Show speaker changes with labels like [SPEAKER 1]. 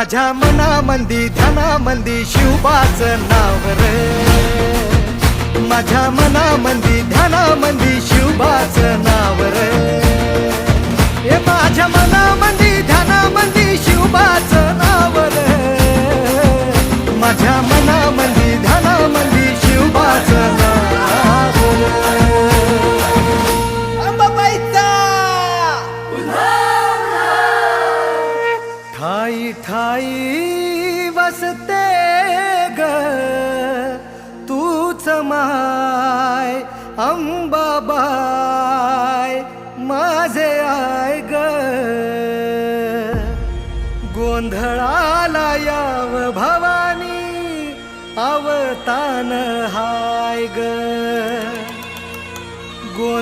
[SPEAKER 1] माझ्या मनामंदी ध्यानामंदी शिवबाचं नाव रे, माझ्या मनामंदी ध्यानामंदी शिवबाचं नाव रे, हे माझ्या मनामंदी ध्यानामंदी शिवबाचं नाव रे, माझ्या मनामंदी ध्यानामंदी शिवबाचं नाव रे. अंबाबाईचा ठाई ठाई वसते ग तूच माय अंबाबाई माझे आय ग, गोंधळाला याव भवानी अवतान हाय ग.